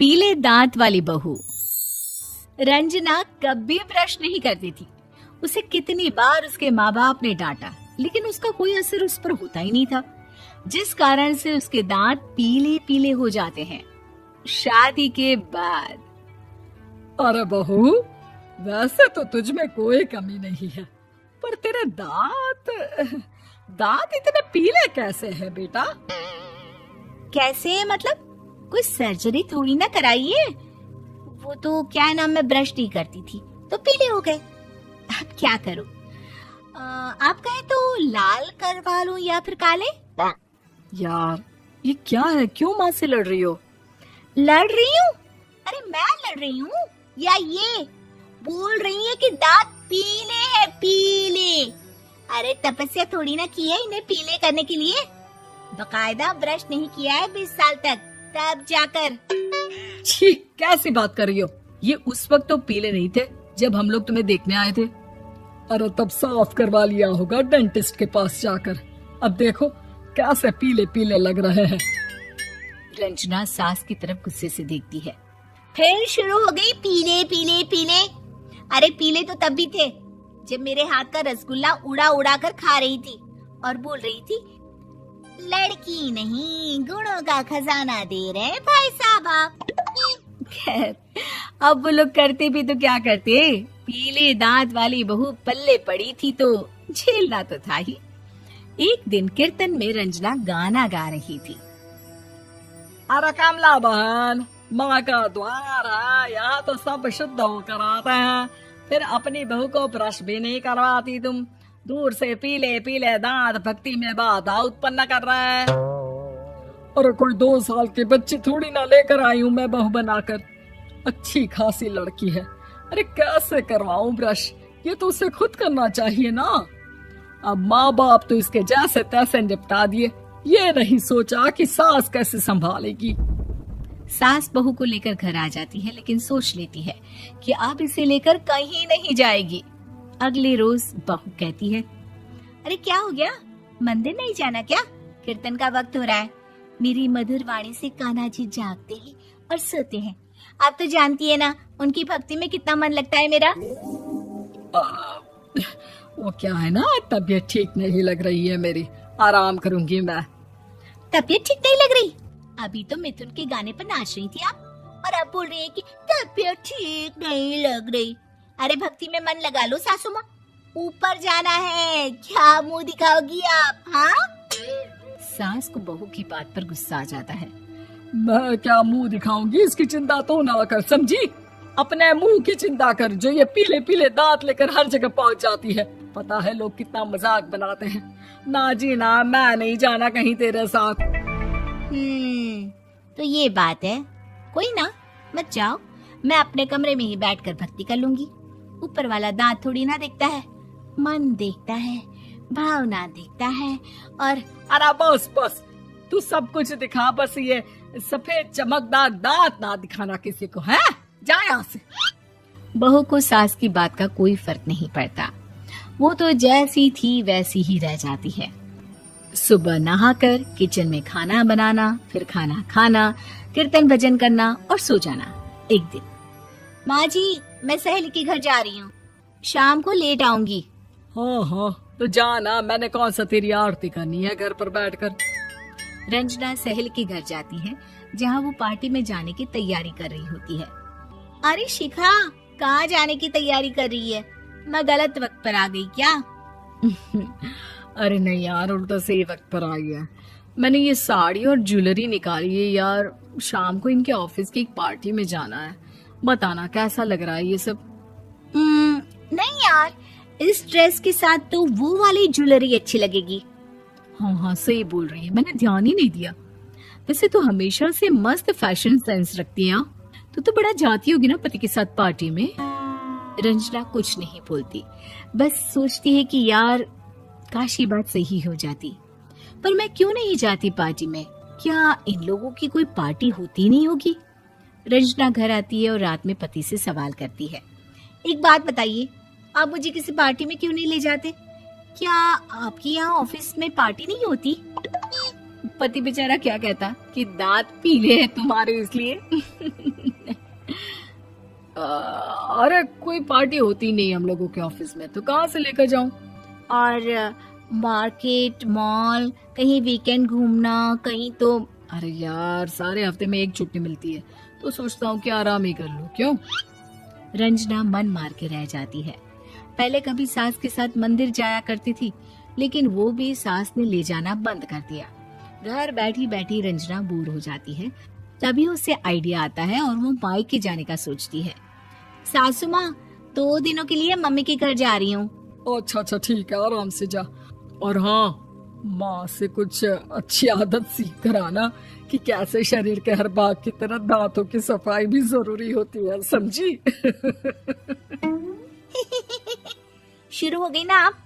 पीले दांत वाली बहू। रंजना कभी ब्रश नहीं करती थी। उसे कितनी बार उसके माँ बाप ने डांटा, लेकिन उसका कोई असर उस पर होता ही नहीं था, जिस कारण से उसके दांत पीले पीले हो जाते हैं। शादी के बाद। अरे बहू, वैसे तो तुझ में कोई कमी नहीं है, पर तेरे दांत इतने पीले कैसे हैं बेटा? कैसे मतलब? कोई सर्जरी थोड़ी ना कराइए। वो तो क्या नाम, मैं ब्रश नहीं करती थी तो पीले हो गए। अब क्या करूं? आप कहे तो लाल करवा लूं या फिर काले? यार ये क्या है, क्यों माँ से लड़ रही हो? लड़ रही हूँ? अरे मैं लड़ रही हूँ या ये बोल रही है कि दांत पीले हैं, पीले। अरे तपस्या थोड़ी ना की है इन्हें पीले करने के लिए। बकायदा ब्रश नहीं किया है 20 साल तक, तब जाकर। छी, कैसी बात कर रही हो? ये उस वक्त तो पीले नहीं थे जब हम लोग तुम्हें देखने आए थे। अरे तब साफ करवा लिया होगा डेंटिस्ट के पास जाकर। अब देखो कैसे पीले पीले लग रहे हैं। रंजना सास की तरफ गुस्से से देखती है। फिर शुरू हो गई पीले पीले पीले। अरे पीले तो तब भी थे जब मेरे हाथ का रसगुल्ला उड़ा उड़ा कर खा रही थी और बोल रही थी, लड़की नहीं गुणों का खजाना दे रहे भाई साहब आप। खैर, अब वो लोग करते भी तो क्या करते, पीले दांत वाली बहू पल्ले पड़ी थी तो झेलना तो था ही। एक दिन कीर्तन में रंजना गाना गा रही थी। अरे कमला बहन, माँ का द्वार है, यहाँ तो सब शुद्ध होकर आते हैं, फिर अपनी बहू को ब्रश भी नहीं करवाती तुम। दूर से पीले पीले दांत भक्ति में बाधा उत्पन्न कर रहा है। अरे कोई 2 साल के बच्चे थोड़ी ना लेकर आई हूँ मैं बहू बनाकर। अच्छी खासी लड़की है, अरे कैसे करवाऊं ब्रश? ये तो उसे खुद करना चाहिए ना। अब माँ बाप तो इसके जैसे तैसे निपटा दिए, ये नहीं सोचा कि सास कैसे संभालेगी। सास बहू को लेकर घर आ जाती है, लेकिन सोच लेती है कि अब इसे लेकर कहीं नहीं जाएगी। अगले रोज बहू कहती है, अरे क्या हो गया, मंदिर नहीं जाना क्या? कीर्तन का वक्त हो रहा है। मेरी मधुर वाणी से कान्हा जी जागते हैं और सोते हैं। आप तो जानती है ना उनकी भक्ति में कितना मन लगता है मेरा। वो क्या है ना, तबीयत ठीक नहीं लग रही है मेरी, आराम करूंगी मैं। तबीयत ठीक नहीं लग रही? अभी तो मिथुन के गाने पर नाच रही थी आप, और अब बोल रही है कि तबीयत ठीक नहीं लग रही। अरे भक्ति में मन लगा लो सासू माँ, ऊपर जाना है, क्या मुंह दिखाओगी आप? हाँ? सास को बहू की बात पर गुस्सा आ जाता है। मैं क्या मुंह दिखाऊंगी, इसकी चिंता तो ना कर, समझी? अपने मुंह की चिंता कर, जो ये पीले पीले दांत लेकर हर जगह पहुंच जाती है। पता है लोग कितना मजाक बनाते हैं। ना जी ना, मैं नहीं जाना कहीं तेरे साथ। तो ये बात है। कोई ना, मत जाओ, मैं अपने कमरे में ही बैठकर भक्ति कर लूंगी। ऊपर वाला दांत थोड़ी ना देखता है, मन देखता है, भावना देखता है। और अरे बस बस, तू सब कुछ दिखा, बस ये सफेद चमकदार दांत ना दिखाना किसी को, है? जा यहाँ से। बहू को सास की बात का कोई फर्क नहीं पड़ता। वो तो जैसी थी वैसी ही रह जाती है। सुबह नहाकर किचन में खाना बनाना, फिर खाना खाना, कीर्तन भजन करना और सो जाना। एक दिन, माँ जी मैं सहेली के घर जा रही हूँ, शाम को लेट आऊंगी। हाँ हाँ तो जाना, मैंने कौन सा तेरी आरती करनी है घर पर बैठकर। रंजना सहेली के घर जाती है, जहाँ वो पार्टी में जाने की तैयारी कर रही होती है। अरे शिखा, कहाँ जाने की तैयारी कर रही है? मैं गलत वक्त पर आ गई क्या? अरे नहीं यार, उल्टा सही वक्त पर आई है। मैंने ये साड़ी और ज्वेलरी निकाली है यार, शाम को इनके ऑफिस की एक पार्टी में जाना है। बताना कैसा लग रहा है ये सब? नहीं यार, इस ड्रेस के साथ तो वो वाली ज्वेलरी अच्छी लगेगी। हाँ हाँ सही बोल रही है, मैंने ध्यान ही नहीं दिया। वैसे तो हमेशा से मस्त फैशन सेंस रखती है। तो बड़ा जाती होगी ना पति के साथ पार्टी में। रंजना कुछ नहीं बोलती, बस सोचती है कि यार काश ये बात सही हो जाती। पर मैं क्यों नहीं जाती पार्टी में? क्या इन लोगों की कोई पार्टी होती नहीं होगी? रंजना घर आती है और रात में पति से सवाल करती है, एक बात बताइए, आप मुझे किसी पार्टी में क्यों नहीं ले जाते? क्या आपके यहाँ ऑफिस में पार्टी नहीं होती? पति बेचारा क्या कहता कि दांत पीले हैं तुम्हारे इसलिए। अरे कोई पार्टी होती नहीं हम लोगों के ऑफिस में, तो कहाँ से लेकर जाऊं? और मार्केट, मॉल, कहीं वीकेंड घूमना, कहीं तो। अरे यार सारे हफ्ते में एक छुट्टी मिलती है, तो सोचता हूँ कि आराम ही कर लूं। क्यों? रंजना मन मार के रह जाती है। पहले कभी सास के साथ मंदिर जाया करती थी, लेकिन वो भी सास ने ले जाना बंद कर दिया। घर बैठी बैठी रंजना बोर हो जाती है। तभी उसे आइडिया आता है और वो मायके जाने का सोचती है। सासू माँ, 2 दिनों के लिए मम्मी के घर जा रही हूँ। अच्छा ठीक है, आराम से जा। और हाँ, माँ से कुछ अच्छी आदत सीख कर आना कि कैसे शरीर के हर भाग की तरह दांतों की सफाई भी जरूरी होती है, समझी? शुरू हो गई ना आप।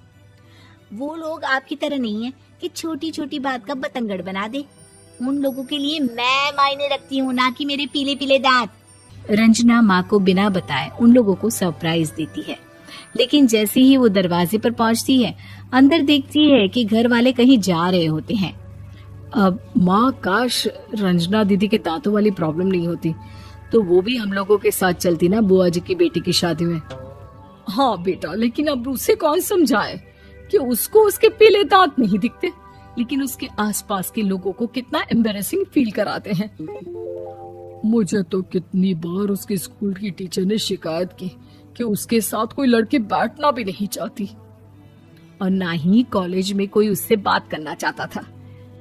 वो लोग आपकी तरह नहीं है कि छोटी छोटी बात का बतंगड़ बना दे। उन लोगों के लिए मैं मायने रखती हूँ, ना कि मेरे पीले पीले दांत। रंजना माँ को बिना बताए उन लोगों को सरप्राइज देती है, लेकिन जैसे ही वो दरवाजे पर पहुंचती है, अंदर देखती है कि घर वाले कहीं जा रहे होते हैं। अब माँ, काश रंजना दीदी के दांतों वाली प्रॉब्लम नहीं होती, तो वो भी हम लोगों के साथ चलती ना बुआ जी की बेटी की शादी में। हाँ बेटा, लेकिन अब उसे कौन समझाए कि उसको उसके पीले दांत नहीं दिखते, लेकिन उसके आसपास के लोगों को कितना एम्बैरेसिंग फील कराते हैं। मुझे तो कितनी बार उसके स्कूल की टीचर ने शिकायत की कि उसके साथ कोई लड़की बैठना भी नहीं चाहती, और ना ही कॉलेज में कोई उससे बात करना चाहता था।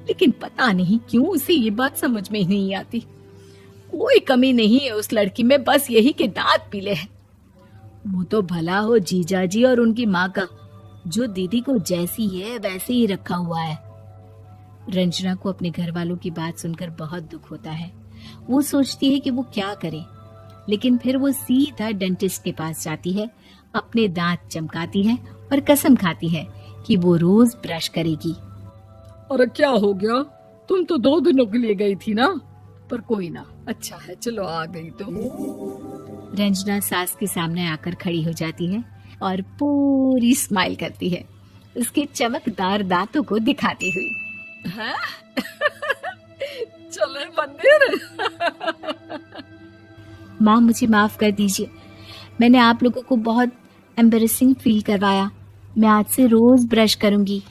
लेकिन पता नहीं क्यों उसे ये बात समझ में ही नहीं आती। कोई कमी नहीं है उस लड़की में, बस यही कि दांत पीले हैं। वो तो भला हो जीजा जी और उनकी माँ का, जो दीदी को जैसी है वैसे ही रखा हुआ है। रंजना को अपने घर वालों की बात सुनकर बहुत दुख होता है। वो सोचती है कि वो क्या करे, लेकिन फिर वो सीधा डेंटिस्ट के पास जाती है, अपने दांत चमकाती है और कसम खाती है कि वो रोज ब्रश करेगी। अरे क्या हो गया? तुम तो 2 दिनों के लिए गई थी ना, पर कोई ना, अच्छा है, चलो आ गई तो। रंजना सास के सामने आकर खड़ी हो जाती है और पूरी स्माइल करती है, उसके चमकदार दांतों को दिखाती हुई। हाँ? चले मंदिर। माँ, मुझे माफ कर दीजिए, मैंने आप लोगों को बहुत एम्बैरेसिंग फील करवाया। मैं आज से रोज ब्रश करूंगी।